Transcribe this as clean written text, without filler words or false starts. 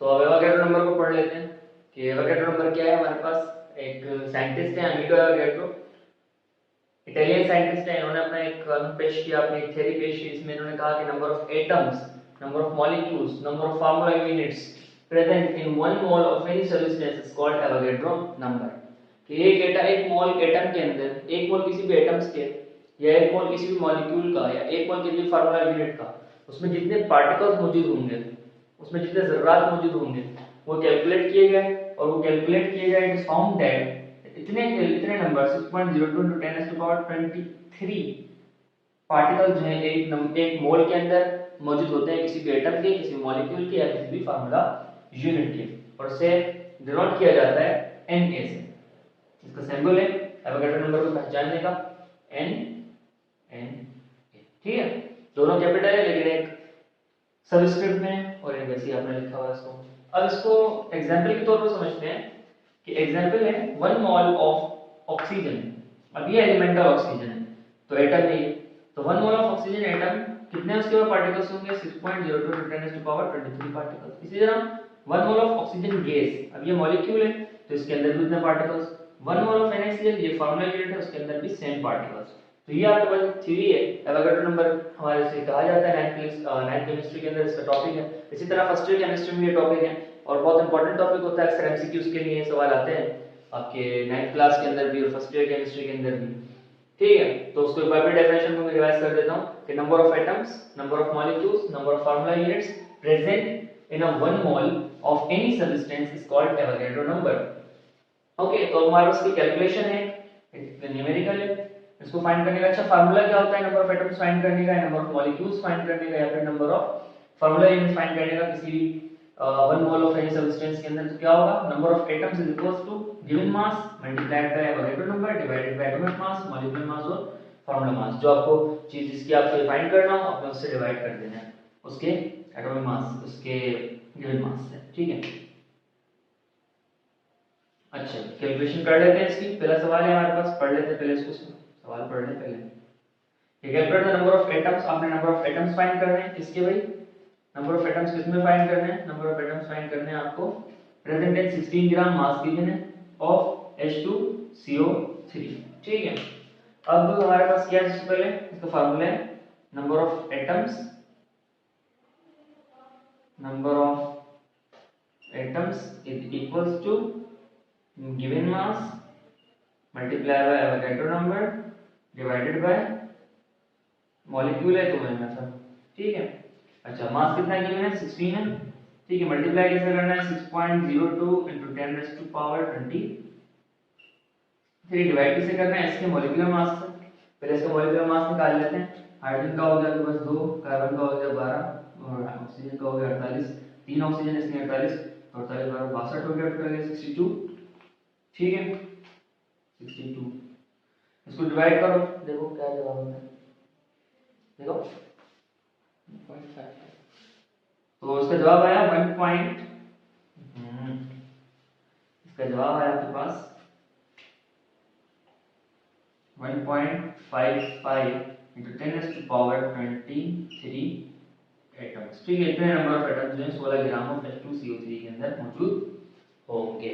तो अब Avogadro number को पढ़ लेते हैं कि एवोगैड्रो नंबर क्या है। हमारे पास एक साइंटिस्ट है अमीगो एवोगैड्रो, इटालियन साइंटिस्ट है। इन्होंने अपना एक कानून पेश किया, अपनी एक थ्योरी पेश की। इसमें इन्होंने कहा कि number of atoms, number of molecules, number of formula units present in one mole of any substance is called Avogadro number. कि एक मोल एटम के अंदर, एक मोल किसी भी एटम्स के, या एक मोल किसी भी मॉलिक्यूल का, या एक मोल किसी भी फार्मूला यूनिट का, उसमें जितने पार्टिकल्स मौजूद होंगे, उसमें जितने जर्रात मौजूद होंगे, वो कैलकुलेट किए गए। और वो कैलकुलेट किए गए, इट इज फाउंड दैट इतने number 6.02 into 10 to the power 23 particle जो है एक मोल के अंदर मौजूद होते हैं, किसी भी एटम के, किसी मॉलिक्यूल के, या किसी भी फार्मूला यूनिट के। और से डिनोट किया जाता है Na से। इसका सिंबल है एवोगैड्रो नंबर को पहचानने का Na। ठीक है, दोनों कैपिटल है लेकिन एक सबस्क्रिप्ट में और एक वैसे आपने लिखा हुआ है इसको। अब इसको एग्जांपल के तौर पर समझते हैं कि एग्जांपल है 1 मोल ऑफ ऑक्सीजन। अब ये एलिमेंटल ऑक्सीजन है तो एटम नहीं है, तो 1 मोल ऑफ ऑक्सीजन एटम कितने उसके पास पार्टिकल्स होंगे 6.02 × 10⁻23 पार्टिकल्स। इसी तरह 1 मोल ऑफ ऑक्सीजन गैस, अब ये मॉलिक्यूल है तो इसके अंदर भी उतने पार्टिकल्स। 1 मोल ऑफ NaCl, ये फार्मूला यूनिट है, उसके अंदर भी सेम पार्टिकल्स। तो ये आपके पास थ्योरी है एवोगैड्रो नंबर, हमारे से कहा जाता है 9th केमिस्ट्री के अंदर इसका टॉपिक है। इसी तरह फर्स्ट ईयर केमिस्ट्री में ये टॉपिक है और बहुत इंपॉर्टेंट टॉपिक होता है। अक्सर एमसीक्यूज के लिए सवाल आते हैं आपके 9th क्लास के अंदर भी और फर्स्ट ईयर केमिस्ट्री के अंदर भी। ठीक है, तो उसको एक बार फिर डेफिनेशन में रिवाइज कर देता हूं कि number of atoms, number of molecules, number of formula units present in a 1 mole of any substance is called Avogadro number. Okay, तो हमारे पास की कैलकुलेशन है, न्यूमेरिकल है। इसको फाइंड करने का अच्छा फार्मूला क्या होता है, नंबर ऑफ एटम्स फाइंड करने का, नंबर ऑफ मॉलिक्यूल्स फाइंड करने का, या फिर number of formula units find करने का किसी भी 1 मोल ऑफ एनी सब्सटेंस के अंदर। तो क्या होगा, number of atoms is equals to given mass multiplied by Avogadro number divided by atomic mass, molecular mass और फार्मूला मास। जो आपको चीज जिसकी आपको फाइंड करना हो आपने उससे डिवाइड कर देना है, उसके एटॉमिक मास, उसके गिवन मास से। ठीक है, अच्छा कैलकुलेशन कर लेते हैं इसकी। पहला सवाल है हमारे पास, पढ़ लेते हैं पहले इसको, सवाल पढ़ लें पहले। ये calculate the number of atoms, आपने नंबर ऑफ एटम्स फाइंड करने हैं किसके भाई, नंबर ऑफ एटम्स किसमें फाइंड करने हैं, नंबर ऑफ एटम्स फाइंड करने हैं आपको present in 16 gram mass given है ऑफ H2CO3। ठीक है, अब हमारे पास क्या है, सबसे पहले इसका फार्मूला है number of atoms, number of atoms is equals to given mass multiply by Avogadro number divided by molecule है तो वही मतलब। ठीक है, अच्छा मास कितना गिवन है 16 है। ठीक है, मल्टीप्लाई कैसे करना है 6.02 into 10 raised to power 20। फिर डिवाइड कैसे करना है इसके मॉलिक्यूलर मास से। पहले इसका मॉलिक्यूलर मास निकाल लेते हैं। हाइड्रोजन का हो गया बस 2, कार्बन का हो गया 12 और ऑक्सीजन का हो गया 48। 3 ऑक्सीजन इसमें 48, 48 12 62 हो गया, टोटल 62। ठीक है 62, इसको डिवाइड करो, देखो क्या जवाब आता है। देखो 1.5, तो इसका जवाब आया 1 पॉइंट, इसका जवाब आया आपके पास 1.55 into 10 raised to power 23 atoms. ठीक है, इतने नंबर ऑफ एटम्स जो है 16 ग्राम ऑफ H2CO3 के अंदर मौजूद होंगे।